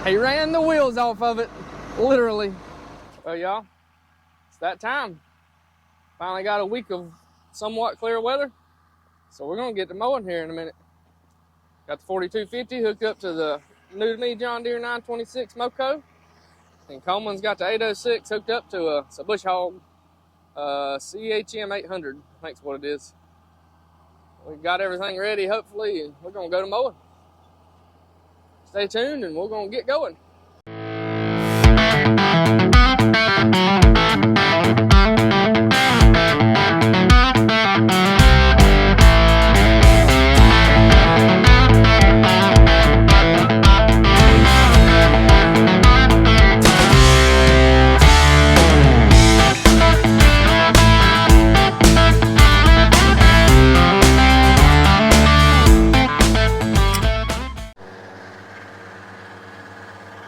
He ran the wheels off of it, literally. Well, y'all, it's that time. Finally got a week of somewhat clear weather, so we're gonna get to mowing here in a minute. Got the 4250 hooked up to the new to me John Deere 926 Moco, and Coleman's got the 806 hooked up to a bush hog CHM 800. I think's what it is. We got everything ready, hopefully, and we're gonna go to mowing. Stay tuned, and we're gonna get going.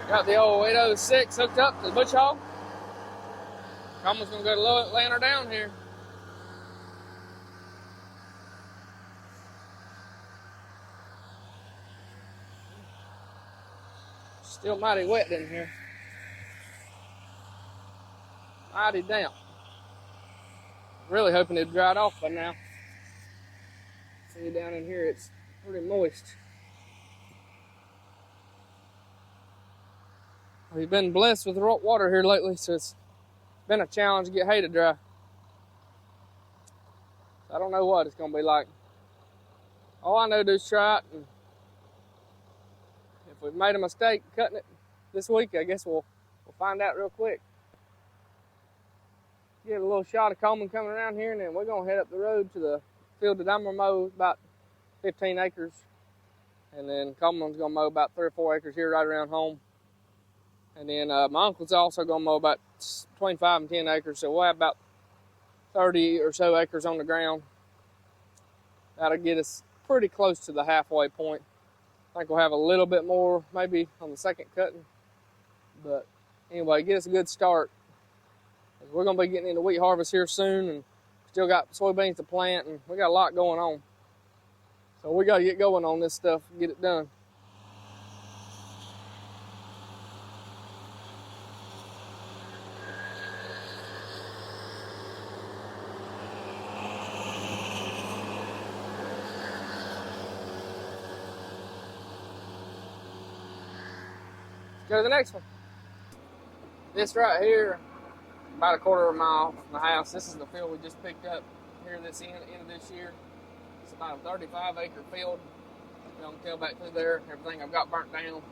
Got the old 806 hooked up to the bush hog. Coleman's gonna go to laying her down here. Still mighty wet in here. Mighty damp. Really hoping it dried off by now. See down in here, it's pretty moist. We've been blessed with water here lately, so it's been a challenge to get hay to dry. I don't know what it's gonna be like. All I know to do is try it, and if we've made a mistake cutting it this week, I guess we'll find out real quick. Get a little shot of Coleman coming around here, and then we're gonna head up the road to the field that I'm gonna mow, about 15 acres. And then Coleman's gonna mow about 3 or 4 acres here right around home. And then my uncle's also gonna mow about between 5 and 10 acres, so we'll have about 30 or so acres on the ground. That'll get us pretty close to the halfway point. I think we'll have a little bit more maybe on the second cutting. But anyway, get us a good start. We're gonna be getting into wheat harvest here soon, and still got soybeans to plant, and we got a lot going on. So we gotta get going on this stuff and get it done. Go to the next one. This right here, about a quarter of a mile from the house. This is the field we just picked up here this end of this year. It's about a 35-acre field. You can tell back through there, everything I've got burnt down.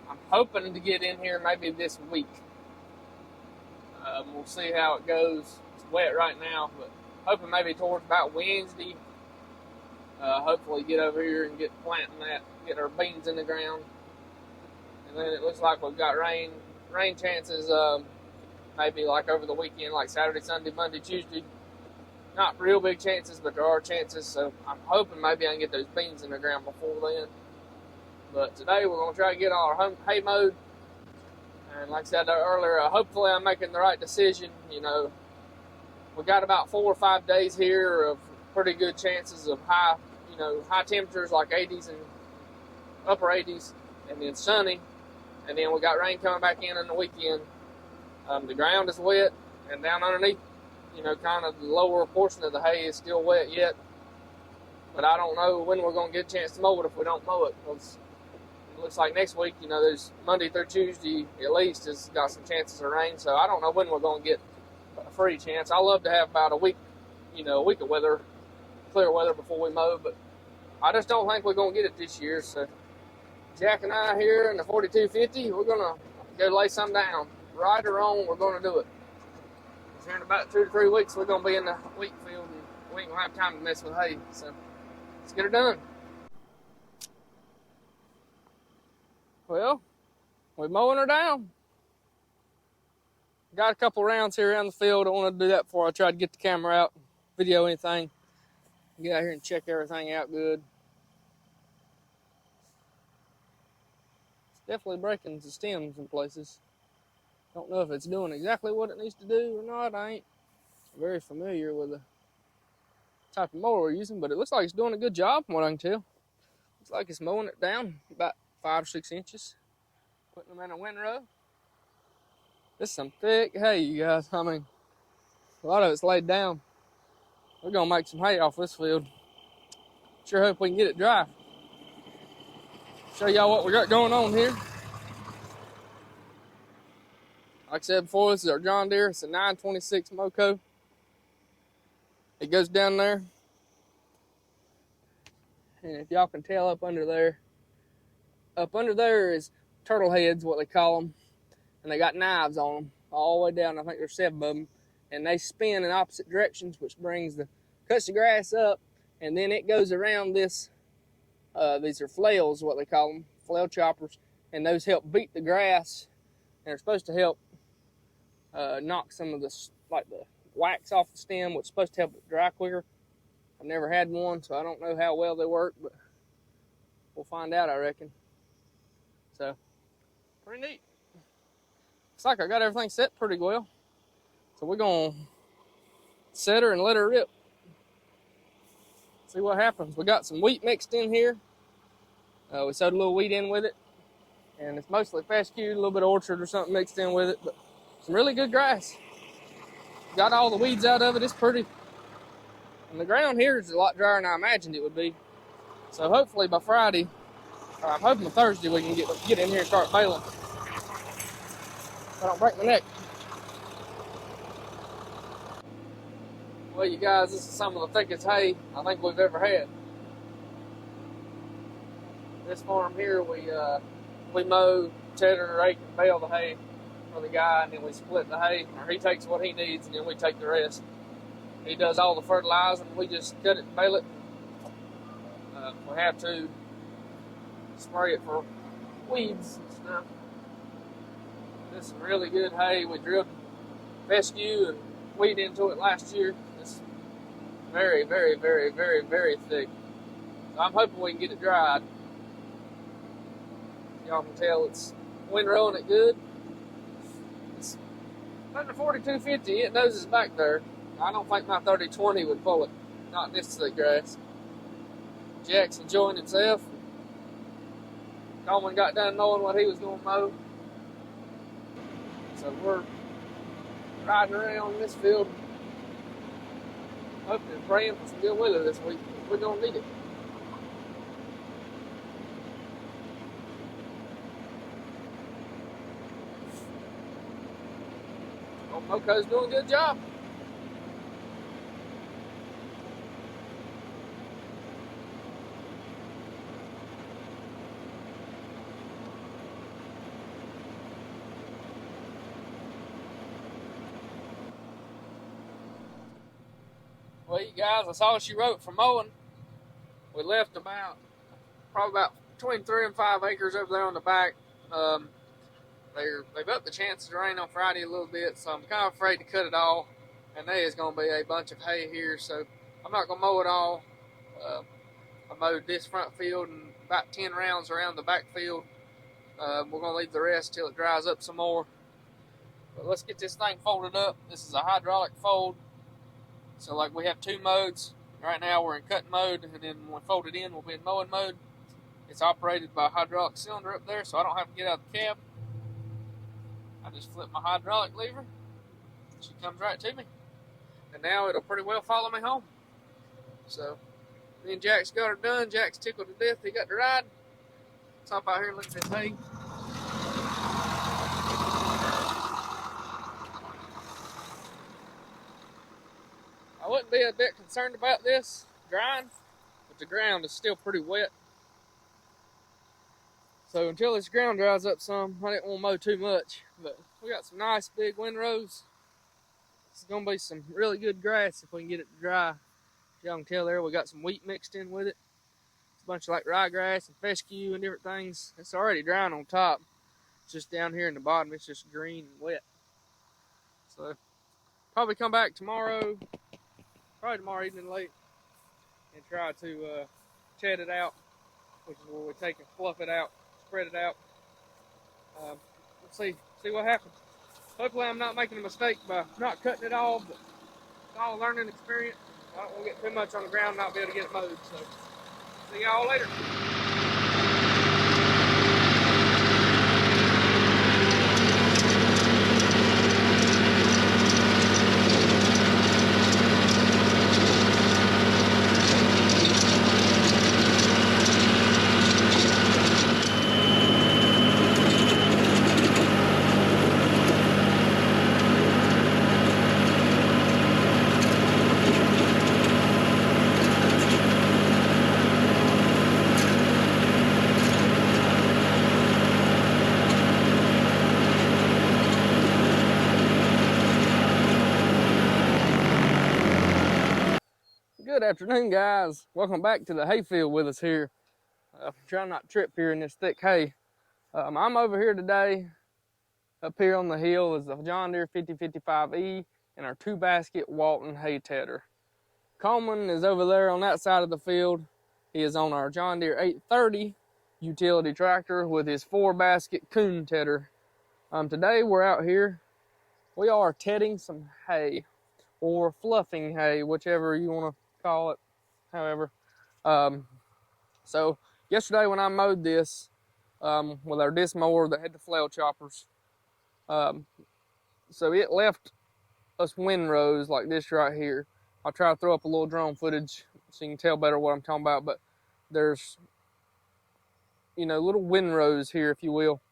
I'm hoping to get in here maybe this week. We'll see how it goes. It's wet right now, but hoping maybe towards about Wednesday. Hopefully get over here and get planting that, get our beans in the ground. And then it looks like we've got rain chances, maybe like over the weekend, like Saturday, Sunday, Monday, Tuesday. Not real big chances, but there are chances, so I'm hoping maybe I can get those beans in the ground before then. But today we're going to try to get all our hay mowed. And like I said earlier, hopefully I'm making the right decision. You know, we got about 4 or 5 days here of pretty good chances of high temperatures like 80s and upper 80s, and then sunny. And then we got rain coming back in the weekend. The ground is wet, and down underneath, kind of the lower portion of the hay is still wet yet. But I don't know when we're going to get a chance to mow it if we don't mow it. Because it looks like next week, there's Monday through Tuesday at least has got some chances of rain. So I don't know when we're going to get a free chance. I love to have about a week of weather, clear weather before we mow. But I just don't think we're going to get it this year. So Jack and I here in the 4250, we're going to go lay some down. Right or wrong, we're going to do it. Here in about 2 to 3 weeks, we're going to be in the wheat field, and we ain't going to have time to mess with hay. So let's get it done. Well, we're mowing her down. Got a couple rounds here around the field. I want to do that before I try to get the camera out, video anything. Get out here and check everything out good. Definitely breaking the stems in places. Don't know if it's doing exactly what it needs to do or not. I ain't very familiar with the type of mower we're using, but it looks like it's doing a good job from what I can tell. Looks like it's mowing it down about 5 or 6 inches. Putting them in a windrow. This is some thick hay, you guys. I mean, a lot of it's laid down. We're gonna make some hay off this field. Sure hope we can get it dry. Show y'all what we got going on here. Like I said before, this is our John Deere. It's a 926 Moco. It goes down there. And if y'all can tell up under there is turtle heads, what they call them. And they got knives on them all the way down. I think there's 7 of them. And they spin in opposite directions, which cuts the grass up. And then it goes around this. These are flails, what they call them, flail choppers. And those help beat the grass. And they're supposed to help knock some of the wax off the stem, which is supposed to help it dry quicker. I've never had one, so I don't know how well they work, but we'll find out, I reckon. So, pretty neat. Looks like I got everything set pretty well. So we're going to set her and let her rip. See what happens. We got some wheat mixed in here. We sowed a little wheat in with it. And it's mostly fescue, a little bit of orchard or something mixed in with it. But some really good grass. Got all the weeds out of it. It's pretty. And the ground here is a lot drier than I imagined it would be. So hopefully by Friday, or I'm hoping by Thursday, we can get in here and start baling. So I don't break my neck. Well, you guys, this is some of the thickest hay I think we've ever had. This farm here, we mow, tedder, rake, and bale the hay for the guy, and then we split the hay, or he takes what he needs, and then we take the rest. He does all the fertilizing, we just cut it and bale it. We have to spray it for weeds and stuff. This is really good hay. We drilled fescue and wheat into it last year. It's very, very, very, very, very thick. So I'm hoping we can get it dried. Y'all can tell it's windrowing it good. It's under 4250. It knows it's back there. I don't think my 3020 would pull it. Not in this thick grass. Jack's enjoying himself. Coleman got done knowing what he was going to mow. So we're riding around this field, hoping and praying for some good weather this week. We're going to need it. Old Moco's doing a good job. Well, you guys, that's all she wrote for mowing. We left probably about between 3 and 5 acres over there on the back. They've upped the chances of rain on Friday a little bit, so I'm kind of afraid to cut it all. And there is going to be a bunch of hay here, so I'm not going to mow it all. I mowed this front field and about 10 rounds around the back field. We're going to leave the rest till it dries up some more. But let's get this thing folded up. This is a hydraulic fold. So like we have 2 modes. Right now we're in cutting mode, and then when we fold it in, we'll be in mowing mode. It's operated by a hydraulic cylinder up there, so I don't have to get out of the cab. I just flip my hydraulic lever. She comes right to me. And now it'll pretty well follow me home. So, me and Jack's got her done. Jack's tickled to death. He got to ride. Let's hop out here and look at this hay. I wouldn't be a bit concerned about this drying, but the ground is still pretty wet. So until this ground dries up some, I didn't want to mow too much. But we got some nice big windrows. It's going to be some really good grass if we can get it to dry. As y'all can tell there, we got some wheat mixed in with it. It's a bunch of like ryegrass and fescue and different things. It's already drying on top. It's just down here in the bottom, it's just green and wet. So probably come back tomorrow, probably tomorrow evening late, and try to chat it out, which is where we take and fluff it out, spread it out. Let's see what happens. Hopefully I'm not making a mistake by not cutting it all, but it's all a learning experience. I don't want to get too much on the ground and not be able to get it mowed. So see y'all later. Good afternoon, guys. Welcome back to the hayfield with us here. Trying not to trip here in this thick hay. I'm over here today. Up here on the hill is the John Deere 5055E and our 2-basket Walton hay tedder. Coleman is over there on that side of the field. He is on our John Deere 830 utility tractor with his 4-basket coon tedder. Today we're out here. We are tedding some hay, or fluffing hay, whichever you want to call it, however. So yesterday when I mowed this with our disc mower that had the flail choppers, so it left us windrows like this right here. I'll try to throw up a little drone footage so you can tell better what I'm talking about, but there's, you know, little windrows here, if you will.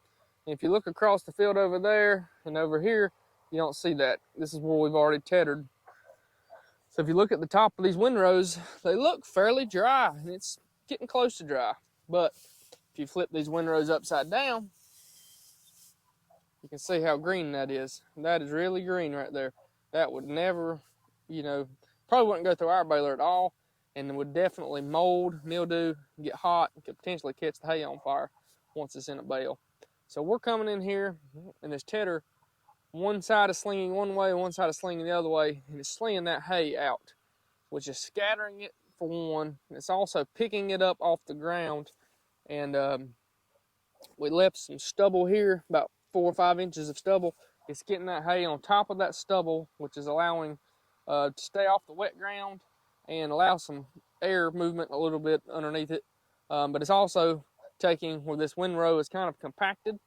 And if you look across the field over there and over here, you don't see that. This is where we've already tethered. So if you look at the top of these windrows, they look fairly dry, and it's getting close to dry. But if you flip these windrows upside down, you can see how green that is. That is really green right there. That would never, you know, probably wouldn't go through our baler at all, and it would definitely mold, mildew, get hot, and could potentially catch the hay on fire once it's in a bale. So we're coming in here, and this tedder, one side is slinging one way, one side is slinging the other way, and it's slinging that hay out, which is scattering it for one. It's also picking it up off the ground, and we left some stubble here, about 4 or 5 inches of stubble. It's getting that hay on top of that stubble, which is allowing to stay off the wet ground and allow some air movement a little bit underneath it. But it's also taking, where this windrow is kind of compacted,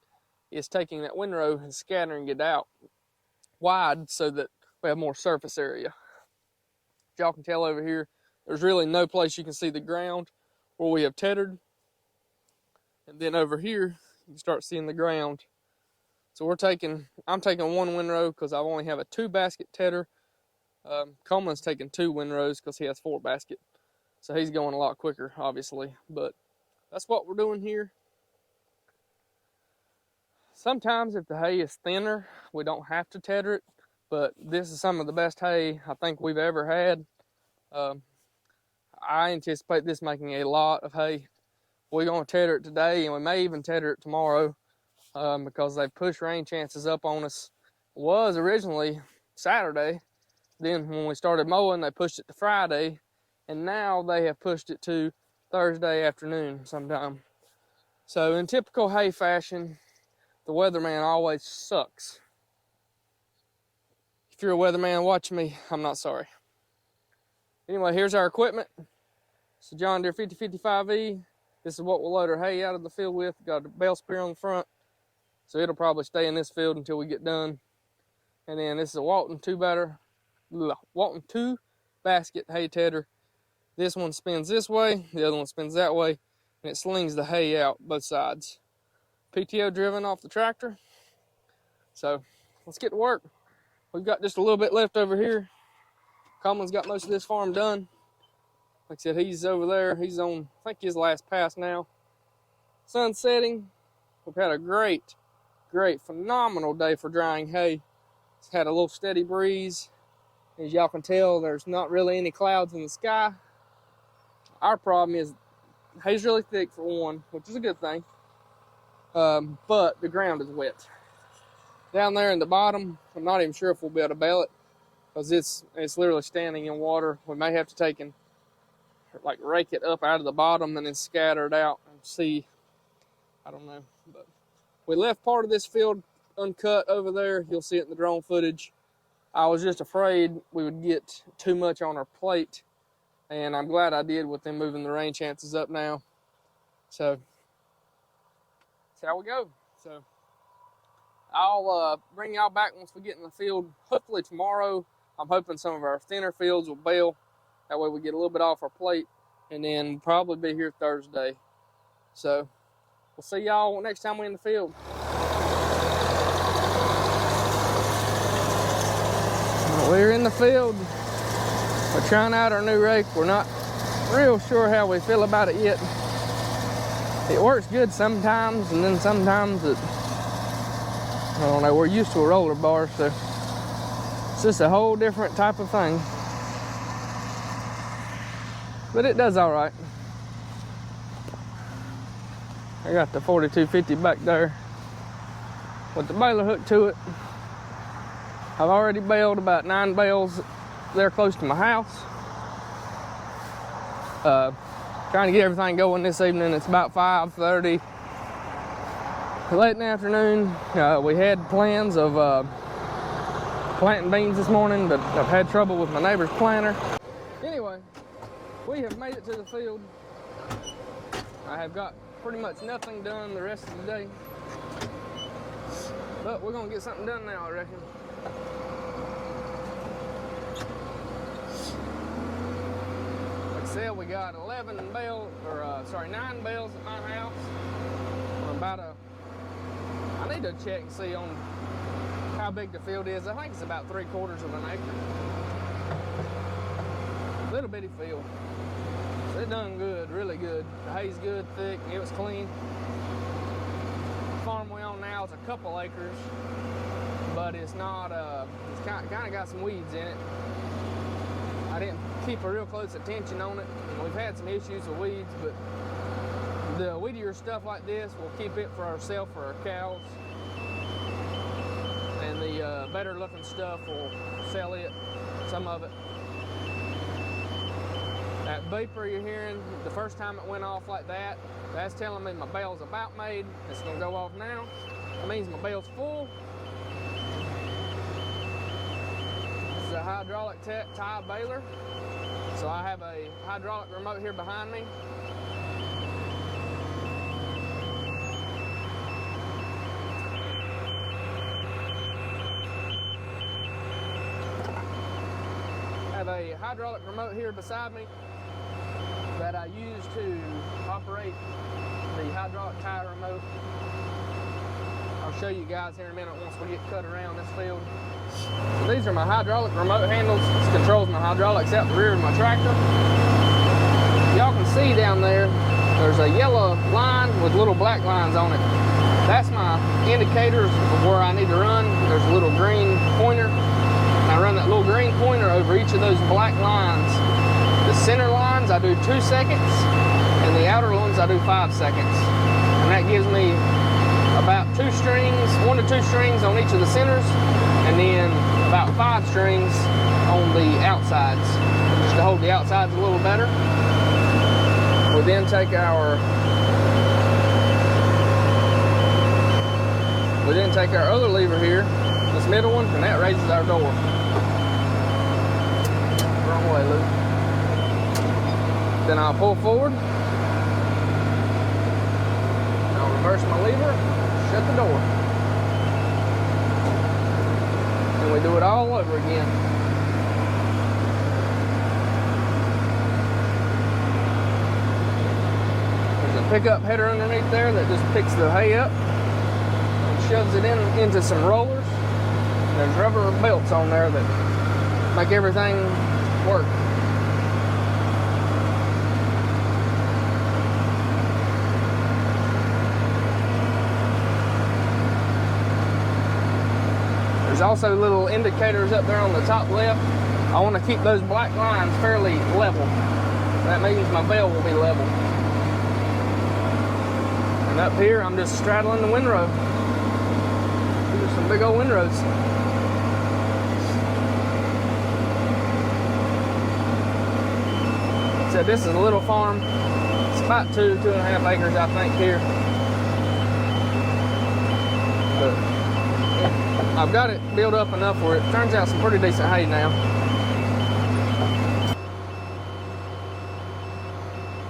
it's taking that windrow and scattering it out wide so that we have more surface area. As y'all can tell over here, there's really no place you can see the ground where we have tethered. And then over here, you can start seeing the ground. So I'm taking one windrow because I only have a 2-basket tedder. Coleman's taking 2 windrows because he has 4-basket. So he's going a lot quicker, obviously. But that's what we're doing here. Sometimes if the hay is thinner, we don't have to tedder it, but this is some of the best hay I think we've ever had. I anticipate this making a lot of hay. We're going to tedder it today, and we may even tedder it tomorrow because they pushed rain chances up on us. It was originally Saturday. Then when we started mowing, they pushed it to Friday, and now they have pushed it to Thursday afternoon sometime. So in typical hay fashion, the weatherman always sucks. If you're a weatherman watching me, I'm not sorry. Anyway, here's our equipment. It's the John Deere 5055E. This is what we'll load our hay out of the field with. Got a bale spear on the front, so it'll probably stay in this field until we get done. And then this is a Walton 2-basket hay tedder. This one spins this way, the other one spins that way, and it slings the hay out both sides. PTO driven off the tractor. So let's get to work. We've got just a little bit left over here. Coleman's got most of this farm done. Like I said, he's over there. He's on, I think, his last pass now. Sun's setting. We've had a great, phenomenal day for drying hay. It's had a little steady breeze. As y'all can tell, there's not really any clouds in the sky. Our problem is hay's really thick for one, which is a good thing. But the ground is wet. Down there in the bottom, I'm not even sure if we'll be able to bale it because it's literally standing in water. We may have to take and rake it up out of the bottom and then scatter it out and see. I don't know. But we left part of this field uncut over there. You'll see it in the drone footage. I was just afraid we would get too much on our plate, and I'm glad I did with them moving the rain chances up now. So that's how we go. So I'll bring y'all back once we get in the field. Hopefully tomorrow. I'm hoping some of our thinner fields will bale. That way we get a little bit off our plate, and then we'll probably be here Thursday. So we'll see y'all next time we're in the field. We're in the field. We're trying out our new rake. We're not real sure how we feel about it yet. It works good sometimes, and then sometimes I don't know, we're used to a roller bar, so it's just a whole different type of thing. but it does all right. I got the 4250 back there with the baler hook to it. I've already baled about 9 bales there close to my house. Trying to get everything going this evening. It's about 5:30. Late in the afternoon. We had plans of planting beans this morning, but I've had trouble with my neighbor's planter. Anyway, we have made it to the field. I have got pretty much nothing done the rest of the day, but we're gonna get something done now, I reckon. Like I said, we got 9 bales at my house. I need to check and see on how big the field is. I think it's about 3/4 of an acre. Little bitty field. So it done good, really good. The hay's good, thick, it was clean. The farm we on now is a couple acres, but it's not, it's kind of got some weeds in it. I didn't keep a real close attention on it. And we've had some issues with weeds, but the weedier stuff like this, we'll keep it for ourselves, for our cows. And the better looking stuff, we'll sell it, some of it. That beeper you're hearing, the first time it went off like that, that's telling me my bale's about made. It's gonna go off now. That means my bale's full. This is a hydraulic tie baler. So I have a hydraulic remote here behind me. I have a hydraulic remote here beside me that I use to operate the hydraulic tie remote. I'll show you guys here in a minute once we get cut around this field. So these are my hydraulic remote handles. This controls my hydraulics out the rear of my tractor. Y'all can see down there, there's a yellow line with little black lines on it. That's my indicators of where I need to run. There's a little green pointer. I run that little green pointer over each of those black lines. The center lines I do 2 seconds, and the outer ones I do 5 seconds. And that gives me about 1 to 2 strings on each of the centers, and then about 5 strings on the outsides, just to hold the outsides a little better. We then take our other lever here, this middle one, and that raises our door. Wrong way, Luke. Then I'll pull forward. I'll reverse my lever, shut the door. And we do it all over again. There's a pickup header underneath there that just picks the hay up and shoves it into some rollers. And there's rubber belts on there that make everything work. There's also little indicators up there on the top left. I want to keep those black lines fairly level. That means my bale will be level. And up here, I'm just straddling the windrow. These are some big old windrows. So this is a little farm. It's about 2.5 acres, I think, here. But I've got it built up enough where it turns out some pretty decent hay now.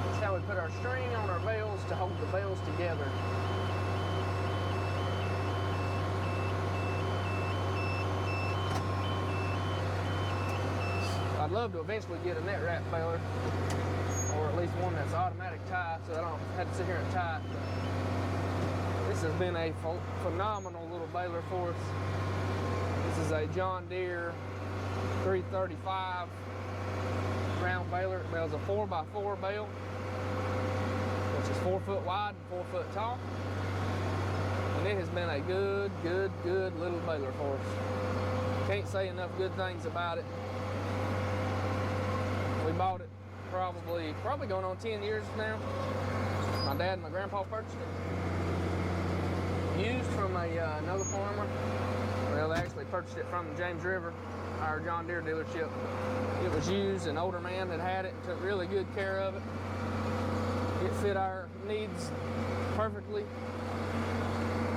That's how we put our string on our bales to hold the bales together. I'd love to eventually get a net wrap baler, or at least one that's automatic tie, so I don't have to sit here and tie it. This has been a phenomenal little baler for us. This is a John Deere 335 round baler. It bales a 4x4 bale, which is 4 foot wide and 4 foot tall. And it has been a good little baler for us. Can't say enough good things about it. We bought it probably going on 10 years now. My dad and my grandpa purchased it. Used from another farmer. Well, they actually purchased it from James River, our John Deere dealership. It was used, an older man that had it and took really good care of it. It fit our needs perfectly.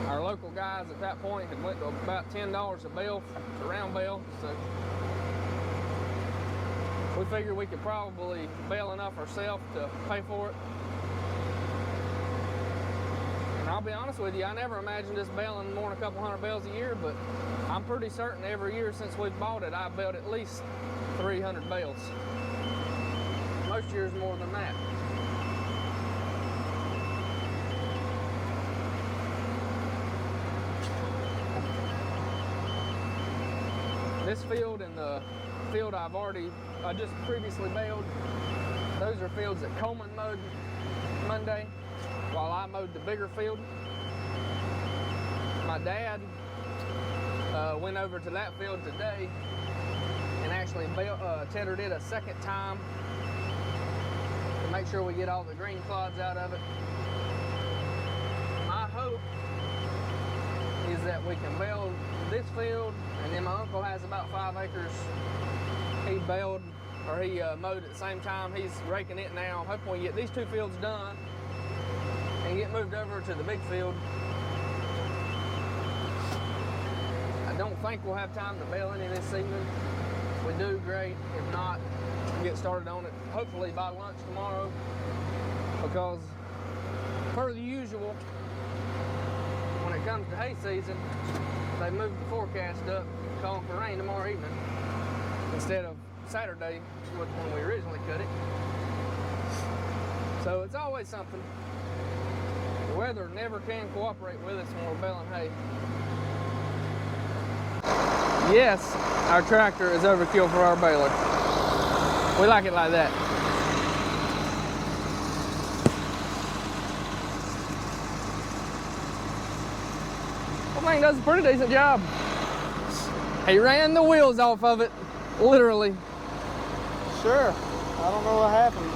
Our local guys at that point had went to about $10 a bale to round bale, so we figured we could probably bale enough ourselves to pay for it. And I'll be honest with you, I never imagined us baling more than a couple hundred bales a year, but I'm pretty certain every year since we've bought it, I've baled at least 300 bales. Most years more than that. This field and the field I just previously baled, those are fields that Coleman mowed Monday while I mowed the bigger field. My dad went over to that field today and actually tethered it a second time to make sure we get all the green clods out of it. My hope is that we can bale this field, and then my uncle has about 5 acres he baled, or he mowed at the same time. He's raking it now. Hopefully we get these 2 fields done and get moved over to the big field. I don't think we'll have time to bale any this evening. If we do, great. If not, we'll get started on it hopefully by lunch tomorrow, because per the usual, when it comes to hay season, they moved the forecast up, calling for rain tomorrow evening instead of Saturday when we originally cut it. So it's always something. The weather never can cooperate with us when we're baling hay. Yes, our tractor is overkill for our baler. We like it like that. That thing does a pretty decent job. He ran the wheels off of it, literally. Sure. I don't know what happened.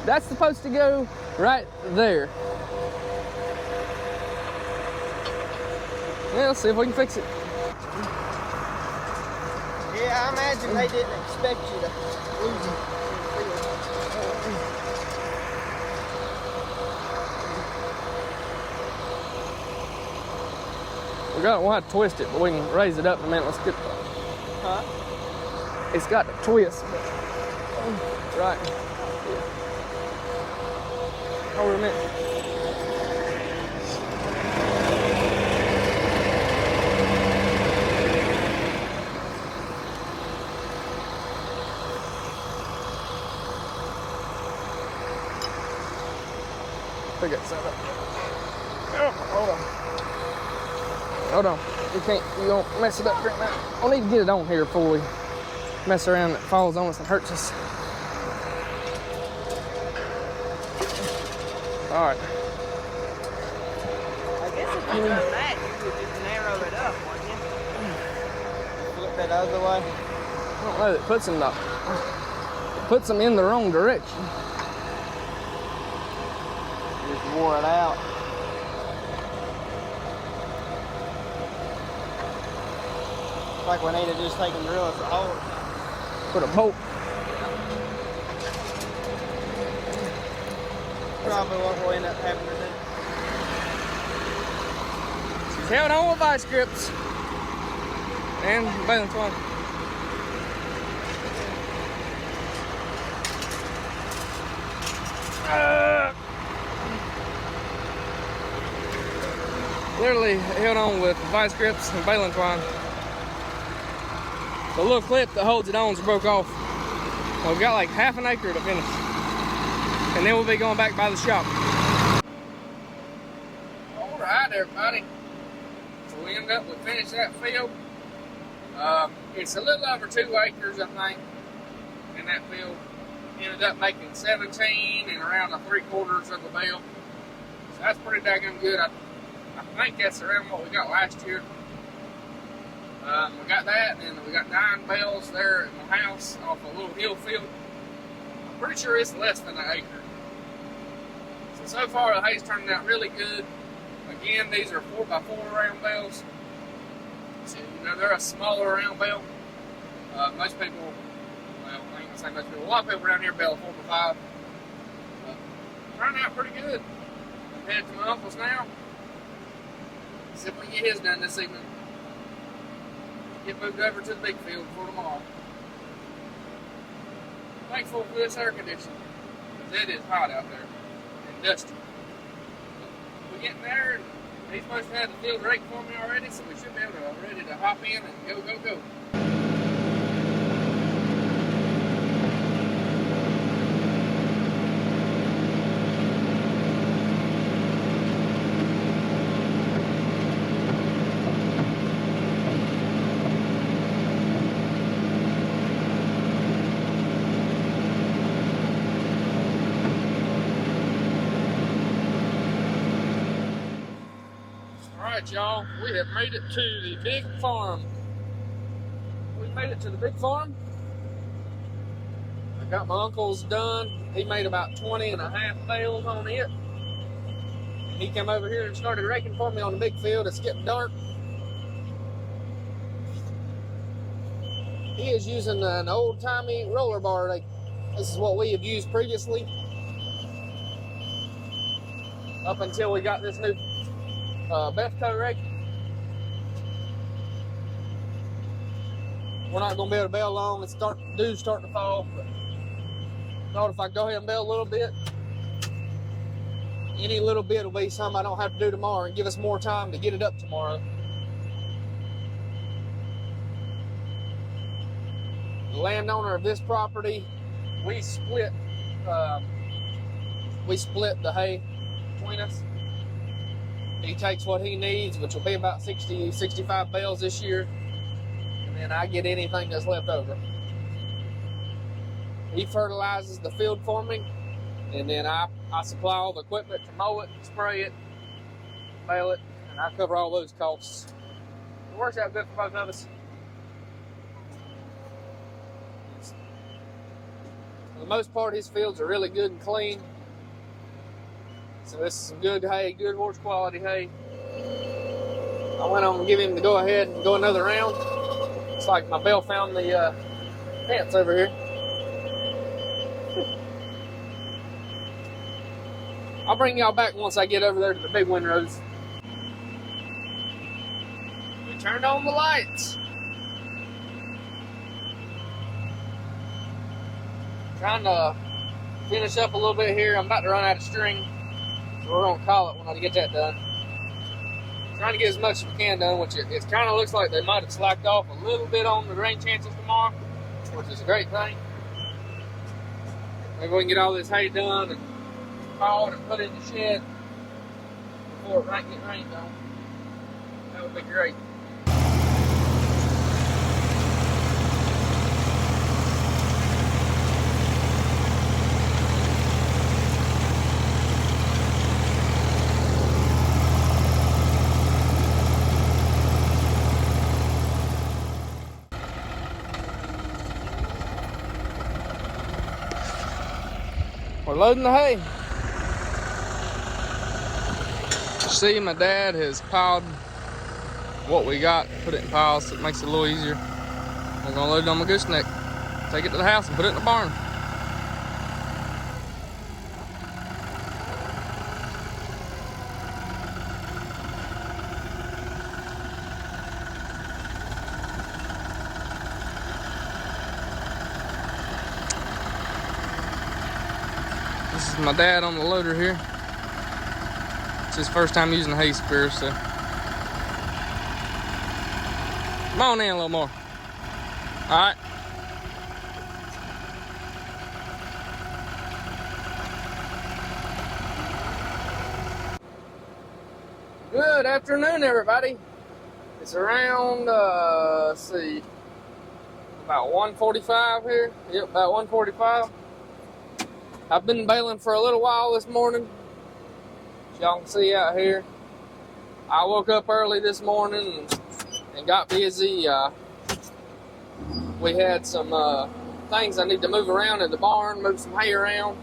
That's supposed to go right there. Yeah, let's see if we can fix it. Yeah, I imagine they didn't expect you to lose it. We'll have to twist it, but we can raise it up in a minute. Let's get. Huh? It's got to twist. Right. Hold a minute. I got set up. Oh, hold on. You don't mess it up right now. I need to get it on here before we mess around and it falls on us and hurts us. All right. I guess if you done that, you would just narrow it up, wouldn't you? Flip that other way. I don't know. It puts them in the wrong direction. Just wore it out. It's like we need to just take and drill us a hole. Put a bolt. Probably what we'll end up having to do. She's held on with vice grips and baling twine. Literally held on with vice grips and baling twine. The little clip that holds it on broke off. Well, we've got like half an acre to finish. And then we'll be going back by the shop. All right, everybody. So we finished that field. It's a little over 2 acres, I think, in that field. Ended up making 17 and around 3/4 of a bale. So that's pretty daggone good. I think that's around what we got last year. We got that, and then we got 9 bales there at my house off a little hill field. I'm pretty sure it's less than an acre. So far the hay's turning out really good. Again, these are 4x4 round bales. So, you know, they're a smaller round bale. Most people, well, I ain't gonna say most people, a lot of people around here bale 4x5. Turning out pretty good. I'm headed to my uncle's now. See if we can get his done this evening. Get moved over to the big field for tomorrow. Thankful for this air conditioning, because it is hot out there and dusty. We're getting there, and he's supposed to have the field rake for me already, so we should be able to ready to hop in and go, go, go. Alright, y'all, we have made it to the big farm. We made it to the big farm. I got my uncle's done. He made about 20 and a half bales on it. And he came over here and started raking for me on the big field. It's getting dark. He is using an old-timey roller bar rake. This is what we have used previously, up until we got this new Bethco rake. We're not going to be able to bale long. It's dew starting to fall. But I thought if I go ahead and bale a little bit, any little bit will be something I don't have to do tomorrow and give us more time to get it up tomorrow. The landowner of this property, we split the hay between us. He takes what he needs, which will be about 60, 65 bales this year, and then I get anything that's left over. He fertilizes the field for me, and then I supply all the equipment to mow it, spray it, bale it, and I cover all those costs. It works out good for both of us. For the most part, his fields are really good and clean. So this is some good hay, good horse quality hay. I went on to give him to go ahead and go another round. It's like my bale found the pants over here. I'll bring y'all back once I get over there to the big windrows. We turned on the lights. Trying to finish up a little bit here. I'm about to run out of string. So we're gonna call it when I get that done. Trying to get as much as we can done, which it kind of looks like they might have slacked off a little bit on the rain chances tomorrow, which is a great thing. Maybe we can get all this hay done and hauled and put in the shed before it gets rained on. That would be great. We're loading the hay. See, my dad has piled what we got, put it in piles so it makes it a little easier. I'm gonna load it on my gooseneck, take it to the house and put it in the barn. This is my dad on the loader here. It's his first time using a hay spear, so. Come on in a little more. All right. Good afternoon, everybody. It's around, let's see, about 1:45 here. Yep, about 1:45. I've been baling for a little while this morning. As y'all can see out here. I woke up early this morning and and got busy. We had some things I need to move around in the barn, move some hay around.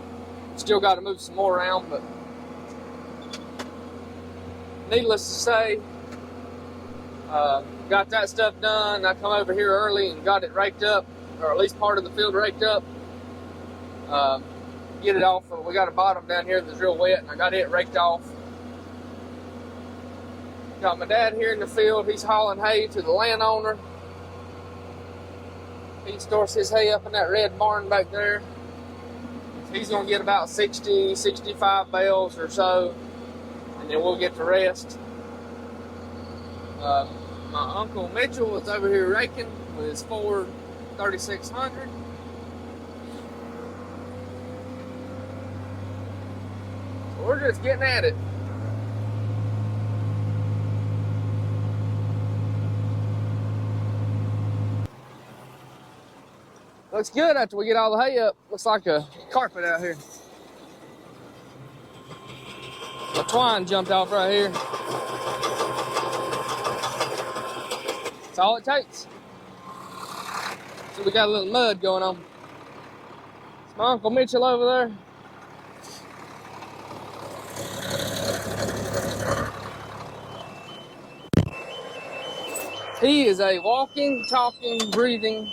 Still got to move some more around, but needless to say, got that stuff done. I come over here early and got it raked up, or at least part of the field raked up. Get it off. We got a bottom down here that's real wet, and I got it raked off. Got my dad here in the field. He's hauling hay to the landowner. He stores his hay up in that red barn back there. He's going to get about 60, 65 bales or so, and then we'll get the rest. My Uncle Mitchell is over here raking with his Ford 3600. So we're just getting at it. Looks good after we get all the hay up. Looks like a carpet out here. The twine jumped off right here. That's all it takes. So we got a little mud going on. It's my Uncle Mitchell over there. He is a walking, talking, breathing,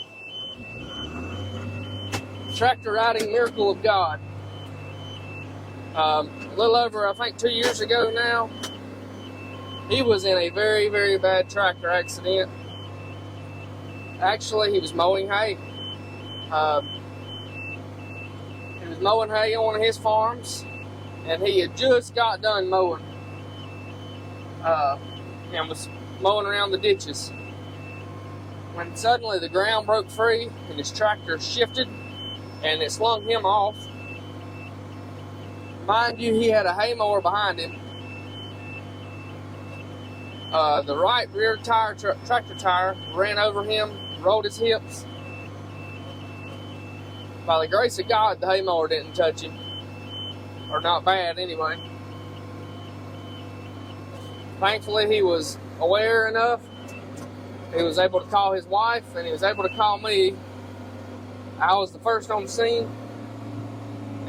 tractor riding miracle of God. A little over, I think, 2 years ago now, he was in a very, very bad tractor accident. Actually, he was mowing hay. He was mowing hay on one of his farms, and he had just got done mowing and was mowing around the ditches when suddenly the ground broke free and his tractor shifted and it slung him off. Mind you, he had a hay mower behind him. The right rear tire, tractor tire, ran over him, rolled his hips. By the grace of God, the hay mower didn't touch him, or not bad anyway. Thankfully, he was aware enough. He was able to call his wife, and he was able to call me. I was the first on the scene,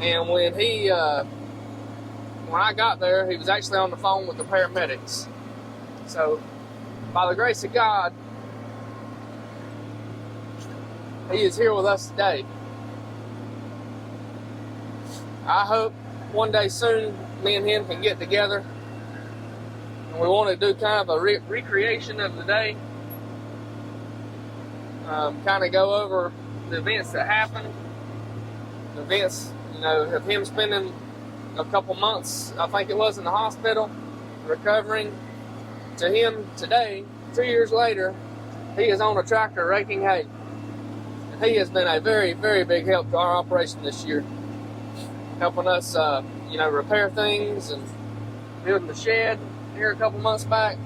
and when I got there, he was actually on the phone with the paramedics. So, by the grace of God, he is here with us today. I hope one day soon me and him can get together, and we want to do kind of a recreation of the day. Kind of go over the events that happened, the events, of him spending a couple months, I think it was, in the hospital, recovering, to him today, 2 years later, he is on a tractor raking hay. And he has been a very, very big help to our operation this year, helping us, repair things and building the shed here a couple months back.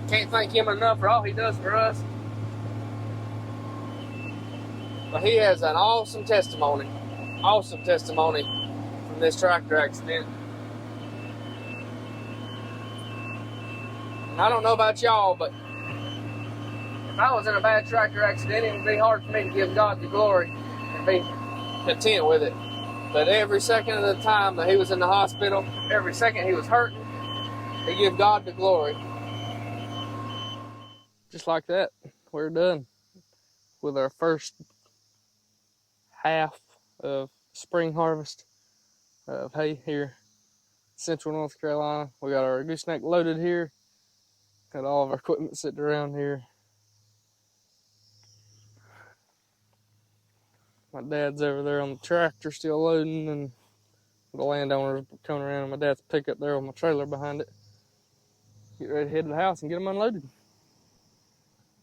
Can't thank him enough for all he does for us. But he has an awesome testimony from this tractor accident. And I don't know about y'all, but if I was in a bad tractor accident, it would be hard for me to give God the glory and be content with it. But every second of the time that he was in the hospital, every second he was hurting, he gave God the glory. Just like that, we're done with our first half of spring harvest of hay here in central North Carolina. We got our gooseneck loaded here. Got all of our equipment sitting around here. My dad's over there on the tractor still loading, and the landowner's coming around. My dad's pickup there with my trailer behind it. Get ready to head to the house and get them unloaded.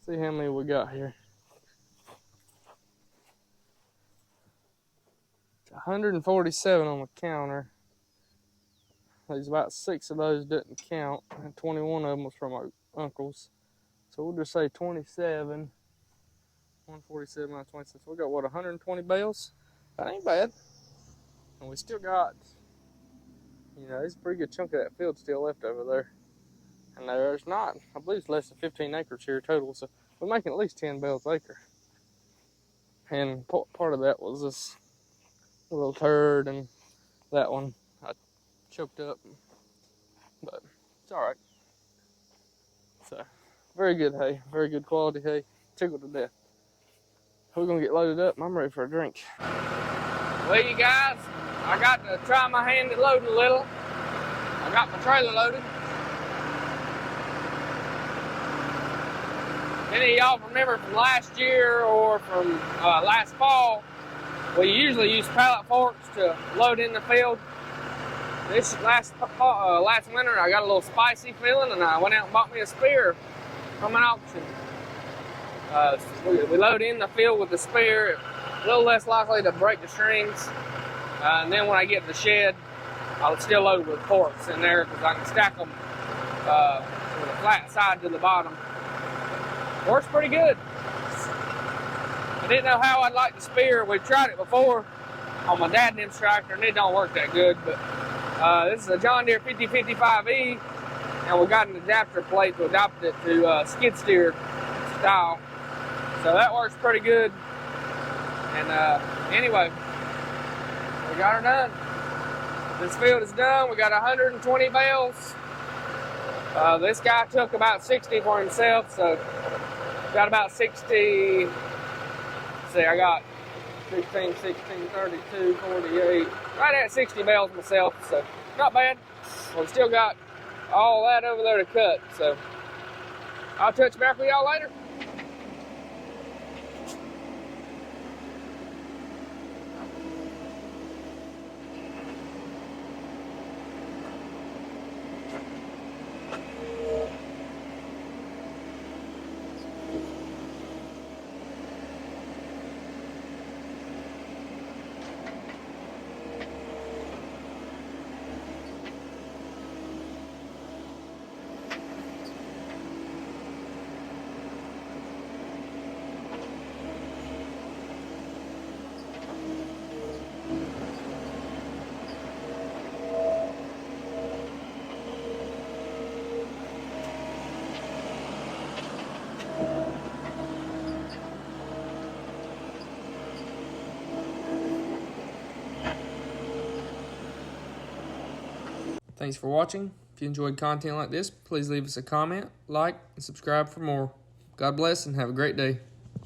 See how many we got here. 147 on the counter. There's about 6 of those didn't count, and 21 of them was from our uncles. So we'll just say 27. 147 minus 27. So we got, 120 bales? That ain't bad. And we still got, there's a pretty good chunk of that field still left over there. And there's not, I believe it's less than 15 acres here total, so we're making at least 10 bales an acre. And part of that was this little turd, and that one I choked up, but it's all right. So, very good hay, very good quality hay. Tickled to death. We're gonna get loaded up and I'm ready for a drink. Well, you guys, I got to try my hand at loading a little. I got my trailer loaded. Any of y'all remember from last year or from last fall, we usually use pallet forks to load in the field. This last winter, I got a little spicy feeling, and I went out and bought me a spear from an auction. We load in the field with the spear, a little less likely to break the strings. And then when I get to the shed, I'll still load with forks in there because I can stack them with a flat side to the bottom. Works pretty good. I didn't know how I'd like the spear. We've tried it before on my dad and him's tractor, and it don't work that good. But this is a John Deere 5055E, and we got an adapter plate to adapt it to skid steer style. So that works pretty good. And anyway, we got her done. This field is done. We got 120 bales. This guy took about 60 for himself, so got about 60. See, I got 16, 16, 32, 48, right at 60 bales myself, so not bad. We still got all that over there to cut, so I'll touch back with y'all later. Thanks for watching. If you enjoyed content like this, please leave us a comment, like, and subscribe for more. God bless and have a great day.